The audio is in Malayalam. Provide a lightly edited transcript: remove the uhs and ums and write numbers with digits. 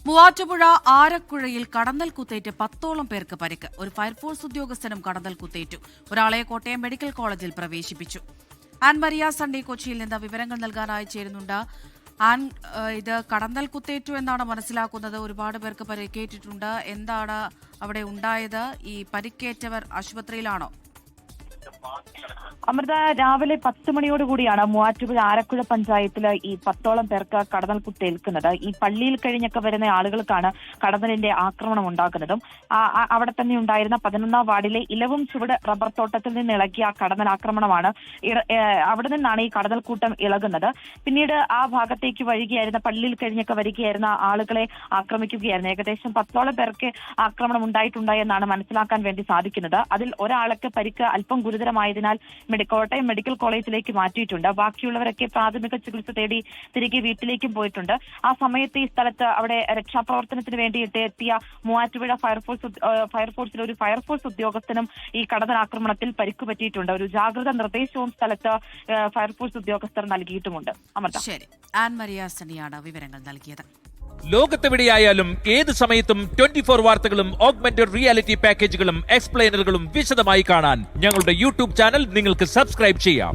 മൂവാറ്റുപുഴ ആരക്കുഴയിൽ കടന്നൽ കുത്തേറ്റ് 10ഓളം പേർക്ക് പരിക്ക്. ഒരു ഫയർഫോഴ്സ് ഉദ്യോഗസ്ഥനും കടന്നൽ കുത്തേറ്റു. ഒരാളെ കോട്ടയം മെഡിക്കൽ കോളേജിൽ പ്രവേശിപ്പിച്ചു. ആൻ മരിയ സൺഡേ കൊച്ചിയിൽ നിന്ന് വിവരങ്ങൾ നൽകാനായി ചേരുന്നുണ്ട്. ആൻ, ഇത് കടന്നൽ കുത്തേറ്റു എന്നാണ് മനസ്സിലാക്കുന്നത്. ഒരുപാട് പേർക്ക് പരിക്കേറ്റിട്ടുണ്ട്. എന്താണ് അവിടെ ഉണ്ടായത്? ഈ പരിക്കേറ്റവർ ആശുപത്രിയിലാണോ? അമൃത, രാവിലെ 10 മണിയോടുകൂടിയാണ് മൂവാറ്റുപുഴ ആരക്കുഴ പഞ്ചായത്തില് ഈ 10ഓളം പേർക്ക് കടന്നൽ കുത്തേൽക്കുന്നത്. ഈ പള്ളിയിൽ കഴിഞ്ഞൊക്കെ വരുന്ന ആളുകൾക്കാണ് കടന്നലിന്റെ ആക്രമണം ഉണ്ടാകുന്നതും. അവിടെ തന്നെ ഉണ്ടായിരുന്ന 11ാം വാർഡിലെ ഇലവും ചുവട് റബ്ബർ തോട്ടത്തിൽ നിന്ന് ഇളകിയ കടന്നൽ ആക്രമണമാണ്. അവിടെ നിന്നാണ് ഈ കടന്നൽ കൂട്ടം ഇളകുന്നത്. പിന്നീട് ആ ഭാഗത്തേക്ക് വഴികയായിരുന്ന പള്ളിയിൽ കഴിഞ്ഞൊക്കെ വരികയായിരുന്ന ആളുകളെ ആക്രമിക്കുകയായിരുന്നു. ഏകദേശം 10ഓളം പേർക്ക് ആക്രമണം ഉണ്ടായിട്ടുണ്ടായെന്നാണ് മനസ്സിലാക്കാൻ വേണ്ടി സാധിക്കുന്നത്. അതിൽ ഒരാൾക്ക് പരിക്ക് അല്പം ഗുരുതരമായതിനാൽ കോട്ടയം മെഡിക്കൽ കോളേജിലേക്ക് മാറ്റിയിട്ടുണ്ട്. ബാക്കിയുള്ളവരൊക്കെ പ്രാഥമിക ചികിത്സ തേടി തിരികെ വീട്ടിലേക്കും പോയിട്ടുണ്ട്. ആ സമയത്ത് ഈ സ്ഥലത്ത് അവിടെ രക്ഷാപ്രവർത്തനത്തിന് വേണ്ടിയിട്ട് എത്തിയ മൂവാറ്റുപുഴ ഫയർഫോഴ്സിലെ ഒരു ഫയർഫോഴ്സ് ഉദ്യോഗസ്ഥനും ഈ കടന്നലാക്രമണത്തിൽ പരിക്ക് പറ്റിയിട്ടുണ്ട്. ഒരു ജാഗ്രതാ നിർദ്ദേശവും സ്ഥലത്ത് ഫയർഫോഴ്സ് ഉദ്യോഗസ്ഥർ നൽകിയിട്ടുമുണ്ട്. അമൃത, ശരി. ആൻ മരിയ സണിയാണ് വിവരങ്ങൾ നൽകിയത്. ലോകത്തെവിടെയായാലും ഏത് സമയത്തും 24 വാർത്തകളും ഓഗ്മെന്റഡ് റിയാലിറ്റി പാക്കേജുകളും എക്സ്പ്ലെയിനറുകളും വിശദമായി കാണാൻ ഞങ്ങളുടെ യൂട്യൂബ് ചാനൽ നിങ്ങൾക്ക് സബ്സ്ക്രൈബ് ചെയ്യാം.